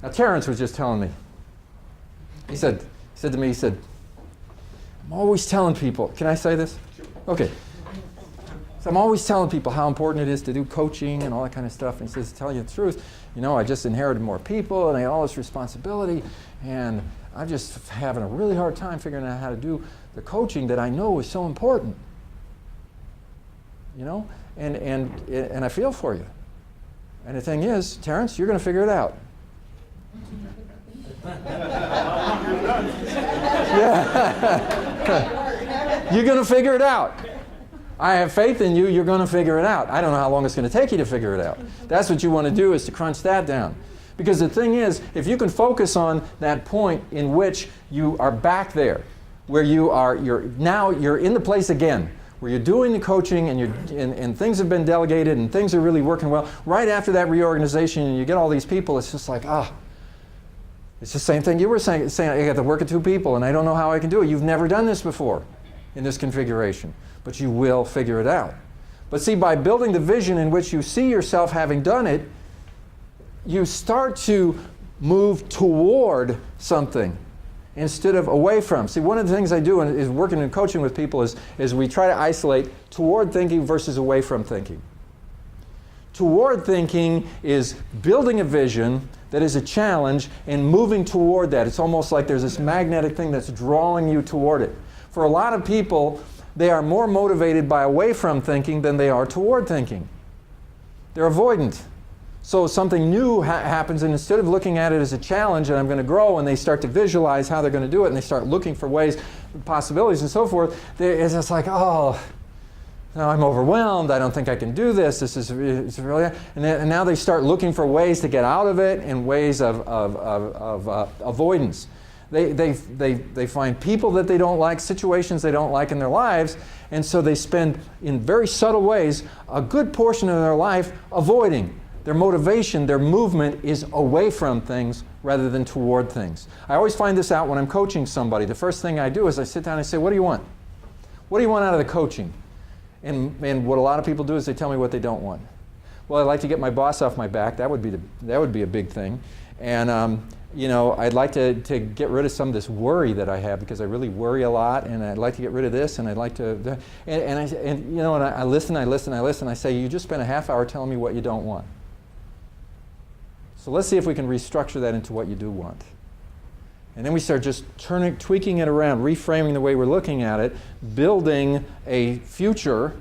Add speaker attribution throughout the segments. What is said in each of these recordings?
Speaker 1: Now, Terrence was just telling me. He said to me, I'm always telling people, can I say this? Okay. So I'm always telling people how important it is to do coaching and all that kind of stuff. And he says, to tell you the truth, I just inherited more people and I had all this responsibility, and I'm just having a really hard time figuring out how to do the coaching that I know is so important. And I feel for you. And the thing is, Terrence, you're going to figure it out. Yeah. You're going to figure it out. I have faith in you. You're going to figure it out. I don't know how long it's going to take you to figure it out. That's what you want to do, is to crunch that down. Because the thing is, if you can focus on that point in which you are back there, where you're in the place again, where you're doing the coaching and things have been delegated and things are really working well, right after that reorganization and you get all these people, it's just like, it's the same thing you were saying, I got to work with 2 people and I don't know how I can do it. You've never done this before in this configuration, but you will figure it out. But see, by building the vision in which you see yourself having done it, you start to move toward something instead of away from. See, one of the things I do is working and coaching with people is we try to isolate toward thinking versus away from thinking. Toward thinking is building a vision that is a challenge and moving toward that. It's almost like there's this magnetic thing that's drawing you toward it. For a lot of people, they are more motivated by away from thinking than they are toward thinking. They're avoidant. So something new happens, and instead of looking at it as a challenge and I'm going to grow, and they start to visualize how they're going to do it, and they start looking for ways, possibilities and so forth, it's just like, now I'm overwhelmed, I don't think I can do this, it's really, and now they start looking for ways to get out of it and ways of avoidance. They find people that they don't like, situations they don't like in their lives, and so they spend, in very subtle ways, a good portion of their life avoiding. Their motivation, their movement is away from things rather than toward things. I always find this out when I'm coaching somebody. The first thing I do is I sit down and I say, what do you want? What do you want out of the coaching? And what a lot of people do is they tell me what they don't want. Well, I'd like to get my boss off my back. That would be a big thing. And I'd like to get rid of some of this worry that I have, because I really worry a lot, and I'd like to get rid of this, and I'd like to, and I listen. I say, you just spent a half hour telling me what you don't want. So let's see if we can restructure that into what you do want. And then we start just tweaking it around, reframing the way we're looking at it, building a future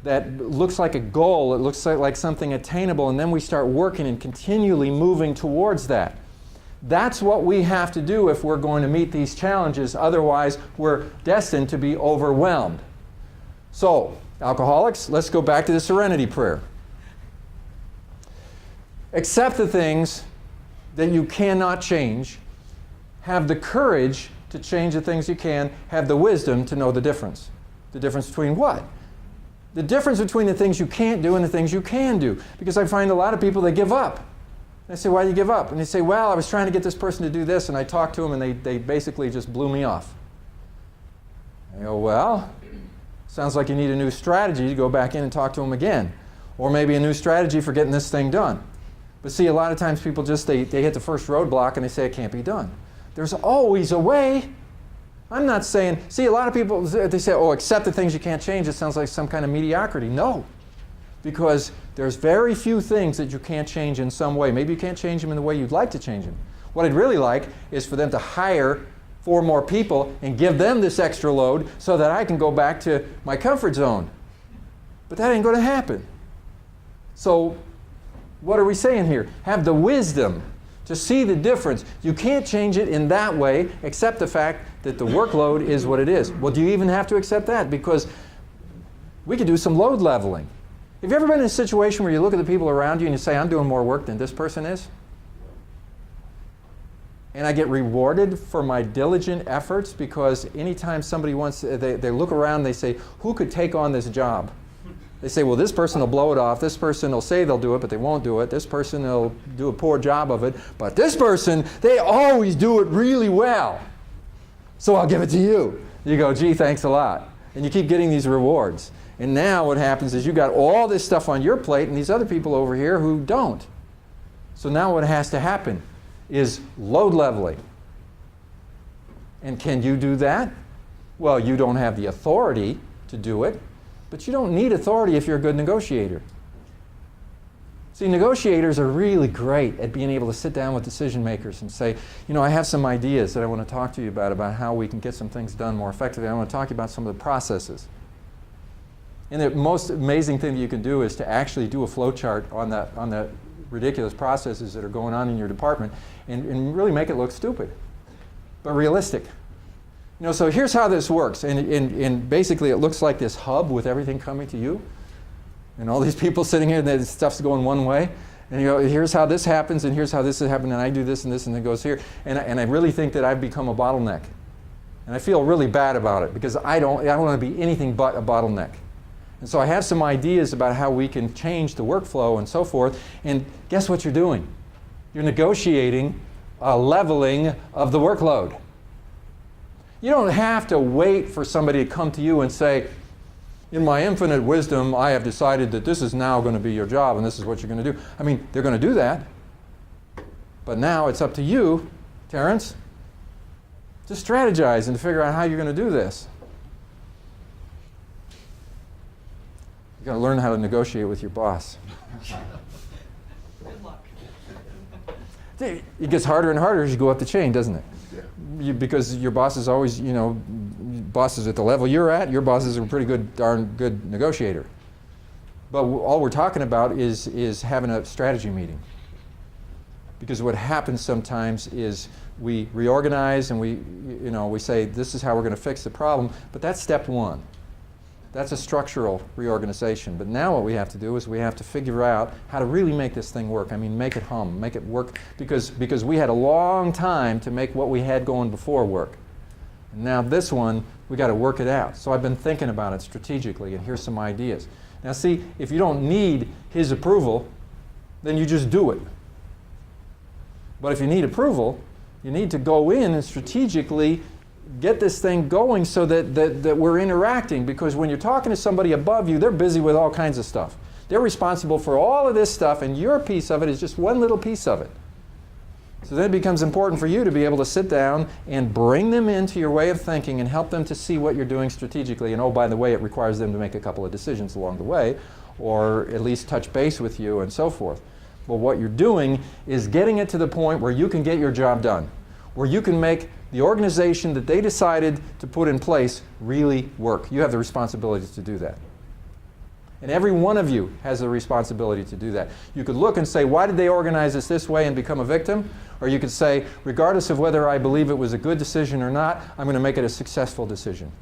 Speaker 1: that looks like a goal, it looks like something attainable, and then we start working and continually moving towards that. That's what we have to do if we're going to meet these challenges. Otherwise, we're destined to be overwhelmed. So, alcoholics, let's go back to the serenity prayer. Accept the things that you cannot change. Have the courage to change the things you can. Have the wisdom to know the difference. The difference between what? The difference between the things you can't do and the things you can do. Because I find a lot of people, they give up. I say, why do you give up? And they say, well, I was trying to get this person to do this, and I talked to them, and they basically just blew me off. I go, well, sounds like you need a new strategy to go back in and talk to them again. Or maybe a new strategy for getting this thing done. But see, a lot of times people just, they hit the first roadblock and they say it can't be done. There's always a way. I'm not saying, see, a lot of people, they say, accept the things you can't change. It sounds like some kind of mediocrity. No, because there's very few things that you can't change in some way. Maybe you can't change them in the way you'd like to change them. What I'd really like is for them to hire 4 more people and give them this extra load so that I can go back to my comfort zone. But that ain't going to happen. So what are we saying here? Have the wisdom to see the difference. You can't change it in that way, except the fact that the workload is what it is. Well, do you even have to accept that? Because we could do some load leveling. Have you ever been in a situation where you look at the people around you and you say, I'm doing more work than this person is? And I get rewarded for my diligent efforts, because anytime somebody wants, they look around and they say, who could take on this job? They say, well, this person will blow it off. This person will say they'll do it, but they won't do it. This person will do a poor job of it. But this person, they always do it really well. So I'll give it to you. You go, gee, thanks a lot. And you keep getting these rewards. And now what happens is you got all this stuff on your plate and these other people over here who don't. So now what has to happen is load leveling. And can you do that? Well, you don't have the authority to do it, but you don't need authority if you're a good negotiator. See, negotiators are really great at being able to sit down with decision makers and say, you know, I have some ideas that I want to talk to you about how we can get some things done more effectively. I want to talk to you about some of the processes. And the most amazing thing that you can do is to actually do a flow chart on the ridiculous processes that are going on in your department and really make it look stupid, but realistic. You know, so here's how this works. And basically it looks like this hub with everything coming to you. And all these people sitting here, and this stuff's going one way. And you go, here's how this happens, and here's how this is happening, and I do this and this, and it goes here. And I really think that I've become a bottleneck. And I feel really bad about it because I don't want to be anything but a bottleneck. And so I have some ideas about how we can change the workflow and so forth. And guess what you're doing? You're negotiating a leveling of the workload. You don't have to wait for somebody to come to you and say, in my infinite wisdom, I have decided that this is now going to be your job and this is what you're going to do. I mean, they're going to do that. But now it's up to you, Terrence, to strategize and to figure out how you're going to do this. You've got to learn how to negotiate with your boss.
Speaker 2: Good luck.
Speaker 1: It gets harder and harder as you go up the chain, doesn't it? Because your boss is always, you know, bosses at the level you're at, your bosses are a pretty good, darn good negotiator. But all we're talking about is having a strategy meeting. Because what happens sometimes is we reorganize and we say this is how we're going to fix the problem, but that's step one. That's a structural reorganization. But now what we have to do is we have to figure out how to really make this thing work. I mean, make it hum, make it work, because we had a long time to make what we had going before work. And now this one, we got to work it out. So I've been thinking about it strategically, and here's some ideas. Now see, if you don't need his approval, then you just do it. But if you need approval, you need to go in and strategically get this thing going so that we're interacting, because when you're talking to somebody above you, they're busy with all kinds of stuff. They're responsible for all of this stuff, and your piece of it is just one little piece of it. So then it becomes important for you to be able to sit down and bring them into your way of thinking and help them to see what you're doing strategically. And oh, by the way, it requires them to make a couple of decisions along the way, or at least touch base with you and so forth. But what you're doing is getting it to the point where you can get your job done, where you can make the organization that they decided to put in place really work. You have the responsibility to do that. And every one of you has the responsibility to do that. You could look and say, why did they organize us this way and become a victim? Or you could say, regardless of whether I believe it was a good decision or not, I'm going to make it a successful decision.